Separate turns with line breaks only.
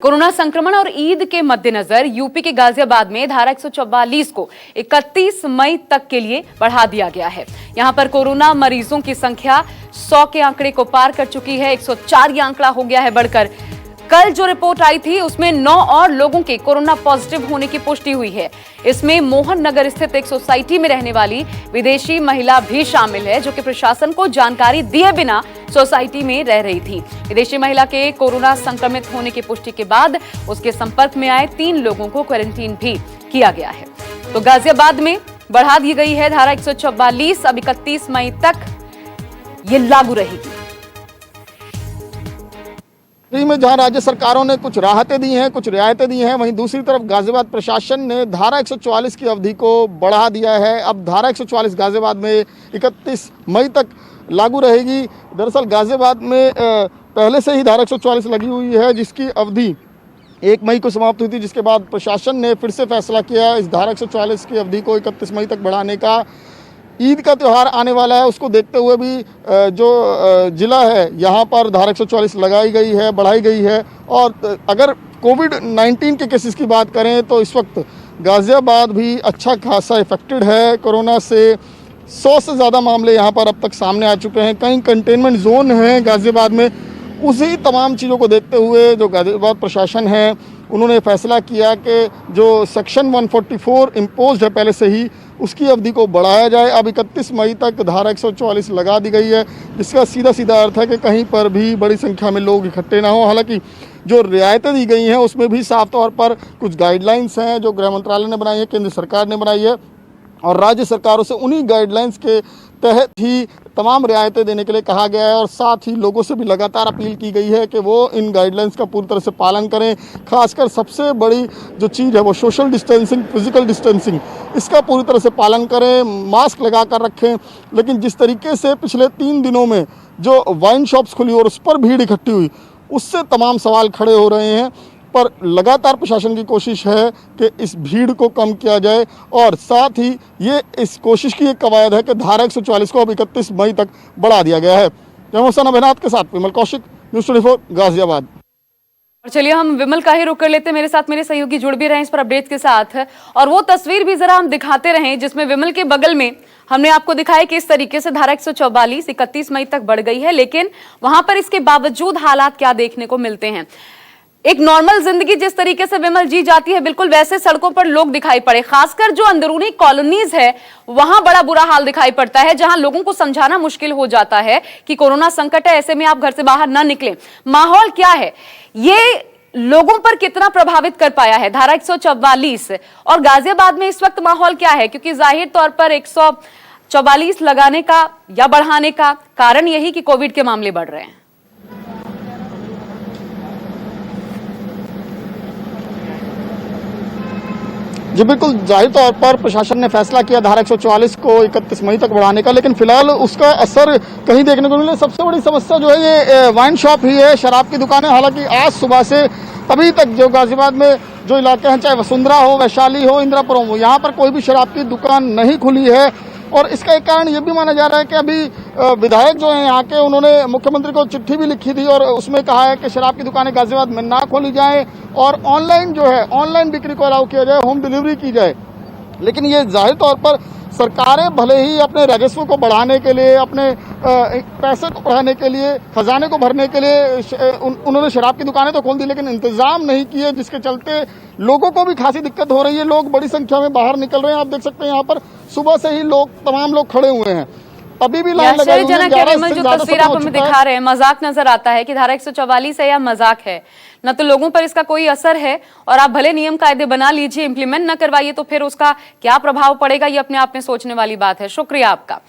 Corona संक्रमण और ईद के मद्देनजर यूपी के गाजियाबाद में धारा 144 को 31 मई तक के लिए बढ़ा दिया गया है। यहां पर कोरोना मरीजों की संख्या 100 के आंकड़े को पार कर चुकी है। 104 ये आंकड़ा हो गया है बढ़कर। कल जो रिपोर्ट आई थी उसमें 9 और लोगों के कोरोना पॉजिटिव होने की पुष्टि हुई है। इसमें मोहन नगर स्थित एक सोसाइटी में रहने वाली विदेशी महिला भी शामिल है, जो कि प्रशासन को जानकारी दिए बिना सोसाइटी में रह रही थी। विदेशी महिला के कोरोना संक्रमित होने की पुष्टि के बाद उसके संपर्क में आए 3 लोगों को क्वारंटीन भी किया गया है। तो गाजियाबाद में बढ़ा दी गई है धारा 144। अब 31 मई तक ये लागू रहेगी।
में जहां राज्य सरकारों ने कुछ राहतें दी हैं, कुछ रियायतें दी हैं, वहीं दूसरी तरफ गाजियाबाद प्रशासन ने धारा 144 की अवधि को बढ़ा दिया है। अब धारा 144 गाजियाबाद में 31 मई तक लागू रहेगी। दरअसल गाजियाबाद में पहले से ही धारा 144 लगी हुई है, जिसकी अवधि 1 मई को समाप्त हुई थी, जिसके बाद प्रशासन ने फिर से फैसला किया इस धारा 144 की अवधि को 31 मई तक बढ़ाने का। ईद का त्यौहार आने वाला है, उसको देखते हुए भी जो ज़िला है यहाँ पर धारा 144 लगाई गई है, बढ़ाई गई है। और अगर कोविड-19 के केसेस की बात करें तो इस वक्त गाज़ियाबाद भी अच्छा खासा इफेक्टेड है कोरोना से। 100 से ज़्यादा मामले यहाँ पर अब तक सामने आ चुके हैं। कई कंटेनमेंट जोन हैं गाज़ियाबाद में। उसी तमाम चीज़ों को देखते हुए जो गाज़ियाबाद प्रशासन है, उन्होंने फैसला किया कि जो सेक्शन 144 इम्पोज्ड है पहले से ही, उसकी अवधि को बढ़ाया जाए। अब 31 मई तक धारा 144 लगा दी गई है, जिसका सीधा सीधा अर्थ है कि कहीं पर भी बड़ी संख्या में लोग इकट्ठे ना हो। हालांकि जो रियायतें दी गई हैं उसमें भी साफ तौर पर कुछ गाइडलाइंस हैं जो गृह मंत्रालय ने बनाई है, केंद्र सरकार ने बनाई है, और राज्य सरकारों से उन्हीं गाइडलाइंस के तहत ही तमाम रियायतें देने के लिए कहा गया है। और साथ ही लोगों से भी लगातार अपील की गई है कि वो इन गाइडलाइंस का पूरी तरह से पालन करें। खासकर सबसे बड़ी जो चीज़ है वो सोशल डिस्टेंसिंग, फिजिकल डिस्टेंसिंग, इसका पूरी तरह से पालन करें, मास्क लगा कर रखें। लेकिन जिस तरीके से पिछले 3 दिनों में जो वाइन शॉप्स खुली और उस पर भीड़ इकट्ठी हुई, उससे तमाम सवाल खड़े हो रहे हैं। पर लगातार प्रशासन की कोशिश है कि इस भीड़ को कम किया जाए, और साथ ही ये इस कोशिश की एक कवायद है कि धारा 144 को अब 31 मई तक बढ़ा दिया गया है। जमोसन अभिनाथ के साथ विमल कौशिक, न्यूज़ 24 गाजियाबाद।
और चलिए हम विमल का ही रुख कर लेते हैं। मेरे साथ मेरे सहयोगी जुड़ भी रहे इस पर अपडेट के साथ, और वो तस्वीर भी जरा हम दिखाते रहें जिसमें विमल के बगल में हमने आपको दिखाया कि इस तरीके से धारा 144 31 मई तक बढ़ गई है, लेकिन वहां पर इसके बावजूद हालात क्या देखने को मिलते हैं। एक नॉर्मल जिंदगी जिस तरीके से विमल जी जाती है, बिल्कुल वैसे सड़कों पर लोग दिखाई पड़े। खासकर जो अंदरूनी कॉलोनीज है वहां बड़ा बुरा हाल दिखाई पड़ता है, जहां लोगों को समझाना मुश्किल हो जाता है कि कोरोना संकट है, ऐसे में आप घर से बाहर ना निकलें। माहौल क्या है, ये लोगों पर कितना प्रभावित कर पाया है धारा 144, और गाजियाबाद में इस वक्त माहौल क्या है? क्योंकि जाहिर तौर पर 144 लगाने का या बढ़ाने का कारण यही कि कोविड के मामले बढ़ रहे हैं।
जी बिल्कुल, जाहिर तौर पर प्रशासन ने फैसला किया धारा 144 को 31 मई तक बढ़ाने का, लेकिन फिलहाल उसका असर कहीं देखने को मिले। सबसे बड़ी समस्या जो है ये वाइन शॉप ही है, शराब की दुकानें। हालांकि आज सुबह से अभी तक जो गाजियाबाद में जो इलाके हैं, चाहे वसुंधरा हो, वैशाली हो, इंदिरापुरम हो, यहाँ पर कोई भी शराब की दुकान नहीं खुली है। और इसका एक कारण ये भी माना जा रहा है कि अभी विधायक जो हैं यहाँ के, उन्होंने मुख्यमंत्री को चिट्ठी भी लिखी थी और उसमें कहा है कि शराब की दुकानें गाजियाबाद में ना खोली जाएं और ऑनलाइन जो है ऑनलाइन बिक्री को अलाउ किया जाए, होम डिलीवरी की जाए। लेकिन ये जाहिर तौर पर सरकारें भले ही अपने राजस्व को बढ़ाने के लिए, अपने पैसे को बढ़ाने के लिए, खजाने को भरने के लिए उन्होंने शराब की दुकानें तो खोल दी, लेकिन इंतजाम नहीं किए, जिसके चलते लोगों को भी खासी दिक्कत हो रही है। लोग बड़ी संख्या में बाहर निकल रहे हैं। आप देख सकते हैं यहाँ पर सुबह से ही तमाम लोग खड़े हुए हैं। अभी भी लाइन लगाई हुई है।
जो तस्वीर आप हमें दिखा रहे हैं, मजाक नजर आता है कि धारा 144 है या मजाक है। न तो लोगों पर इसका कोई असर है, और आप भले नियम कायदे बना लीजिए, इंप्लीमेंट न करवाइए तो फिर उसका क्या प्रभाव पड़ेगा, ये अपने आप में सोचने वाली बात है। शुक्रिया आपका।